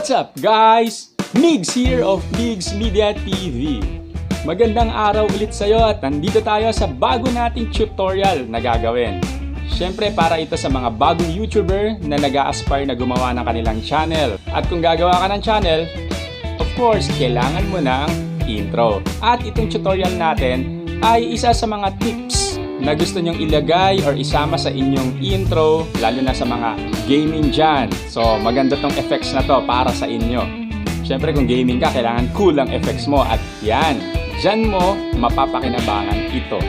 What's up guys? Migz here of Migz Media TV. Magandang araw ulit sa'yo at nandito tayo sa bago nating tutorial na gagawin. Siyempre para ito sa mga bagong YouTuber na nag-a-aspire na gumawa ng kanilang channel. At kung gagawa ka ng channel, of course, kailangan mo ng intro. At itong tutorial natin ay isa sa mga tips na gusto nyong ilagay or isama sa inyong intro, lalo na sa mga gaming dyan. So maganda tong effects na to para sa inyo. Siyempre kung gaming ka, kailangan cool ang effects mo at yan, dyan mo mapapakinabangan ito.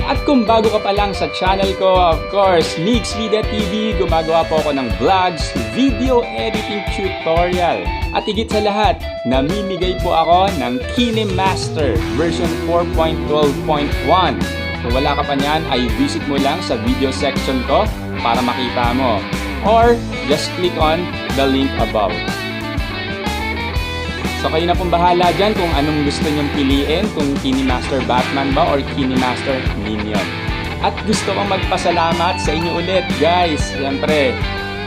At kung bago ka pa lang sa channel ko, of course, Migz Media TV, gumagawa po ako ng vlogs, video editing tutorial. At higit sa lahat, namimigay po ako ng Kinemaster version 4.12.1. Kung wala ka pa niyan, ay visit mo lang sa video section ko para makita mo. Or just click on the link above. So kayo na pong bahala dyan kung anong gusto nyong piliin, kung Kinemaster Batman ba or Kinemaster Minion. At gusto kong magpasalamat sa inyo ulit guys. Siyempre,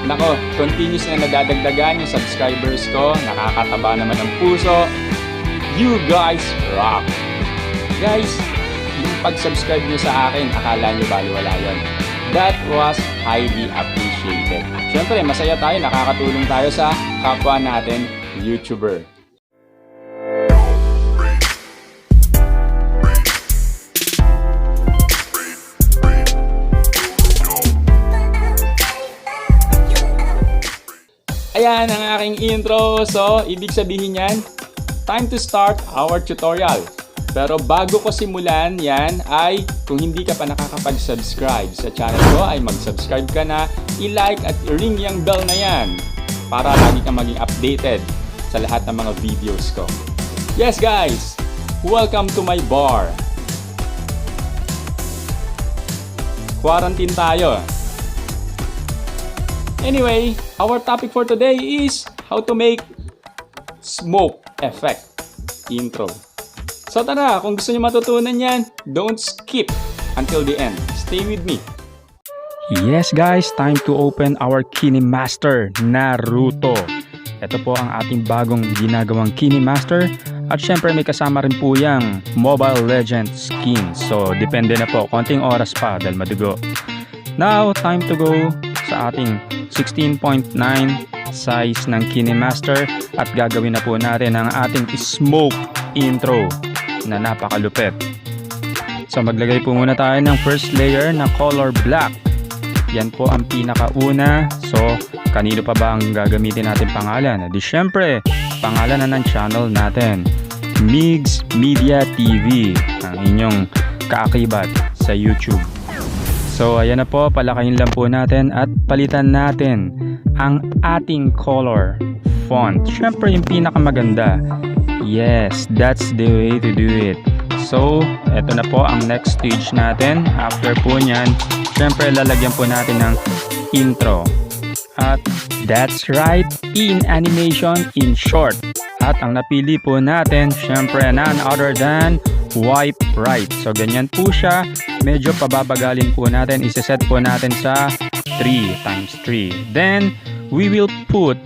nako, continuous na nadadagdagan yung subscribers ko. Nakakataba naman ang puso. You guys rock! Guys, yung pag-subscribe nyo sa akin, akala nyo baliwala yun. That was highly appreciated. Siyempre, masaya tayo, nakakatulong tayo sa kapwa natin YouTuber. Ayan ang aking intro. So, ibig sabihin yan, time to start our tutorial. Pero bago ko simulan yan ay kung hindi ka pa nakakapag-subscribe sa channel ko ay mag-subscribe ka na, i-like at i-ring yung bell na yan para lagi kang maging updated sa lahat ng mga videos ko. Yes guys, welcome to my bar. Quarantine tayo. Anyway, our topic for today is how to make smoke effect intro. So tara, kung gusto niyo matutunan yan, don't skip until the end. Stay with me. Yes guys, time to open our Kinemaster Naruto. Ito po ang ating bagong ginagawang Kinemaster. At syempre may kasama rin po yung Mobile Legends skin. So depende na po, konting oras pa dahil madugo. Now, time to go sa ating 16.9 size ng Kinemaster at gagawin na po natin ang ating smoke intro na napakalupit. So maglagay po muna tayo ng first layer na color black. Yan po ang pinakauna. So kanino pa ba ang gagamitin natin pangalan? Di syempre, pangalan na ng channel natin, Migz Media TV, ang inyong kaakibat sa YouTube. So ayan na po, palakayin lang po natin at palitan natin ang ating color font. Syempre yung pinakamaganda. Yes, that's the way to do it. So, eto na po ang next stage natin. After po nyan, syempre lalagyan po natin ng intro. At that's right, in animation, in short. At ang napili po natin, syempre none other than wipe right. So, ganyan po siya. Medyo pababagalin po natin. Isa-set po natin sa 3 times 3. Then, we will put,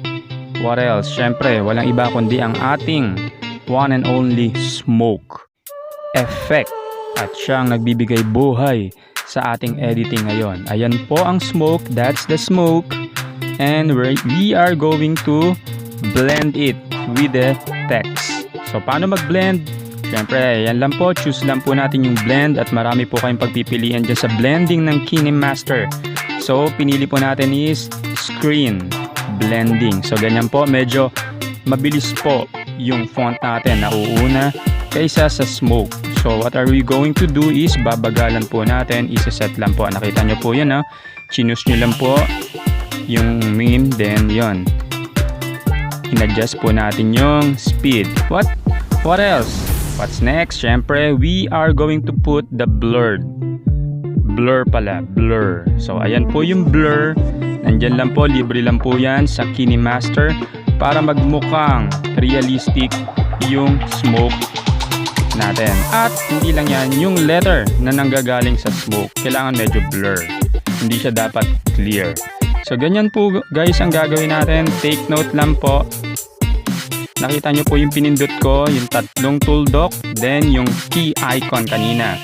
what else? Syempre, walang iba kundi ang ating one and only smoke effect. At siyang nagbibigay buhay sa ating editing ngayon. Ayan po ang smoke. That's the smoke. And we are going to blend it with the text. So, paano mag-blend? Siyempre, yan lang po. Choose lang po natin yung blend at marami po kayong pagpipilian dyan sa blending ng Kinemaster. So, pinili po natin is screen blending. So, ganyan po. Medyo mabilis po yung font natin na uuna kaysa sa smoke. So, what are we going to do is babagalan po natin. Isa-set lang po. Nakita nyo po yun, ha? Chinus nyo lang po yung meme. Then, yun. In-adjust po natin yung speed. What else? What's next? Syempre, we are going to put the blur. Blur pala. Blur. So, ayan po yung blur. Nandyan lang po. Libre lang po yan sa Kinemaster para magmukhang realistic yung smoke natin. At hindi lang yan, yung letter na nanggagaling sa smoke, kailangan medyo blur. Hindi siya dapat clear. So ganyan po guys ang gagawin natin. Take note lang po. nakita nyo po yung pinindot ko, yung tatlong tool dock, then yung key icon kanina.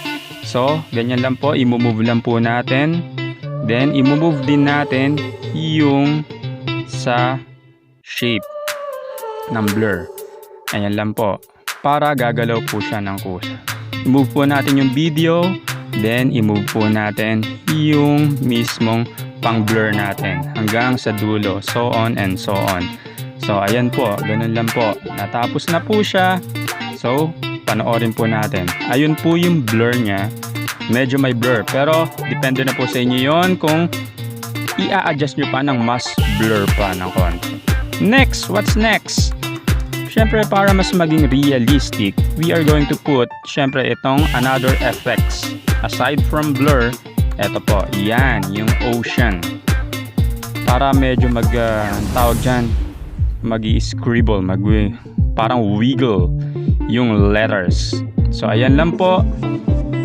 So, ganyan lang po, i-move lang po natin. Then, i-move din natin yung sa shape ng blur. Ayan lang po, para gagalaw po siya ng kusa. I-move po natin yung video, then i-move po natin yung mismong pang blur natin hanggang sa dulo, so on and so on. So ayan po, ganun lang po, natapos na po siya. So panoorin po natin. Ayun po yung blur nya, medyo may blur, pero depende na po sa inyo yon kung i-a-adjust nyo pa ng mas blur pa ng konti. Next, what's next? Syempre, para mas maging realistic, we are going to put syempre itong another effects aside from blur. Eto po, yan, yung ocean. Para medyo tawag dyan, mag-i-scribble, parang wiggle yung letters. So, ayan lang po.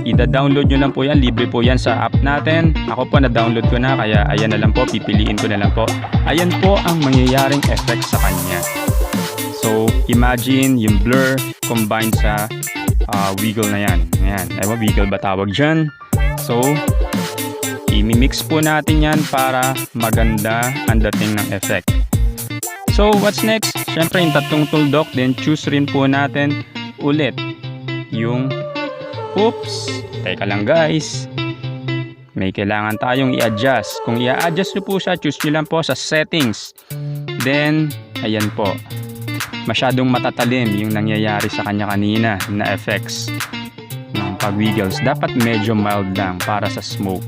Ida-download nyo lang po yan. Libre po yan sa app natin. Ako po, na-download ko na. Kaya, ayan na lang po. Pipiliin ko na lang po. Ayan po ang mangyayaring effect sa kanya. So, imagine yung blur combined sa wiggle na yan. Ayan. Ewan, wiggle ba tawag dyan? So, i-mix po natin yan para maganda ang dating ng effect. So, what's next? Siyempre, yung tatlong tool dock. Then, choose rin po natin ulit yung oops! Teka lang guys. May kailangan tayong i-adjust. Kung i-adjust nyo po siya, choose nyo lang po sa settings. Then, ayan po. Masyadong matatalim yung nangyayari sa kanya kanina na effects ng pag-wiggles. Dapat medyo mild lang para sa smoke.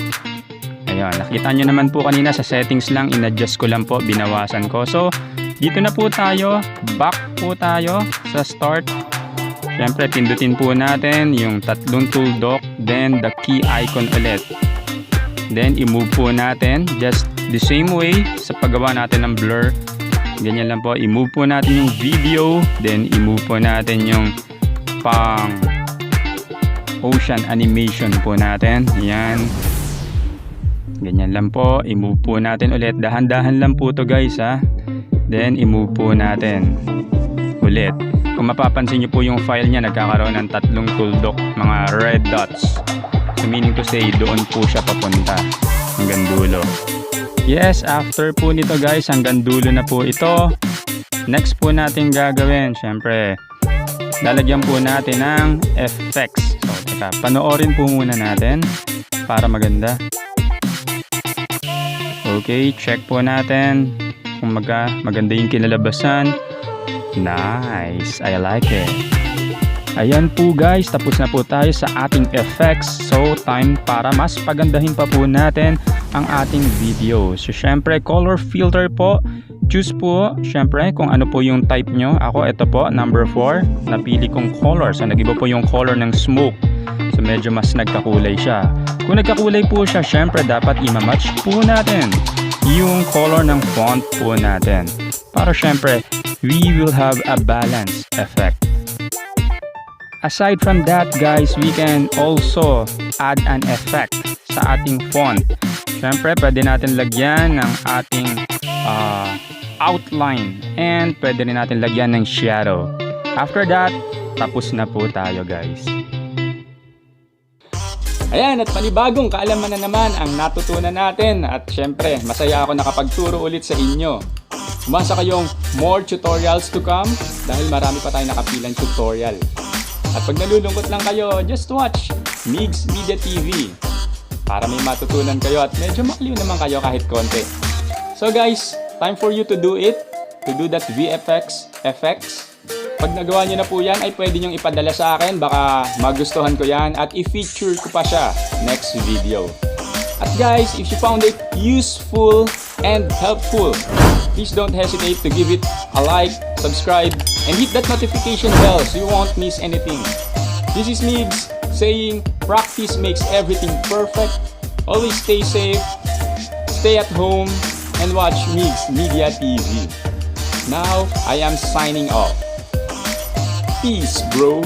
Ayun, nakita nyo naman po kanina sa settings lang, in-adjust ko lang po, binawasan ko. So, dito na po tayo, back po tayo sa start. Siyempre, pindutin po natin yung tatlong tool dock, then the key icon ulit. Then, i-move po natin, just the same way sa paggawa natin ng blur. Ganyan lang po, i-move po natin yung video, then i-move po natin yung pang ocean animation po natin. Yan. Ganyan lang po, i-move po natin ulit. Dahan-dahan lang po to guys ha. Then i-move po natin ulit. Kung mapapansin nyo po yung file nya, nagkakaroon ng tatlong tool dock, mga red dots. So meaning to say, doon po siya papunta hanggang dulo. Yes, after po nito guys, hanggang dulo na po ito. Next po natin gagawin, syempre, lalagyan po natin ng effects. So teka, panoorin po muna natin para maganda. Okay, check po natin kung maganda yung kinalabasan. Nice, I like it. Ayan po guys, tapos na po tayo sa ating effects. So time para mas pagandahin pa po natin ang ating video. So syempre, color filter po. Choose po, syempre, kung ano po yung type nyo. Ako, ito po, number 4. Napili kong color. So nag-iba po yung color ng smoke. So medyo mas nagkakulay siya. Kung nagkakulay po siya, syempre dapat i-match po natin yung color ng font po natin. Para syempre, we will have a balance effect. Aside from that guys, we can also add an effect sa ating font. Syempre, pwede natin lagyan ng ating outline and pwede rin natin lagyan ng shadow. After that, tapos na po tayo guys. Ayan, at panibagong kaalaman na naman ang natutunan natin at syempre, masaya ako nakapagturo ulit sa inyo. Umasa kayong more tutorials to come dahil marami pa tayong nakapilang tutorial. At pag nalulungkot lang kayo, just watch Migz Media TV para may matutunan kayo at medyo makaliw naman kayo kahit konti. So guys, time for you to do it, to do that VFX effects. Pag nagawa nyo na po yan, ay pwede nyong ipadala sa akin. Baka magustuhan ko yan at i-feature ko pa siya next video. At guys, if you found it useful and helpful, please don't hesitate to give it a like, subscribe, and hit that notification bell so you won't miss anything. This is Migz saying practice makes everything perfect. Always stay safe, stay at home, and watch Migz Media TV. Now, I am signing off. Peace, bro.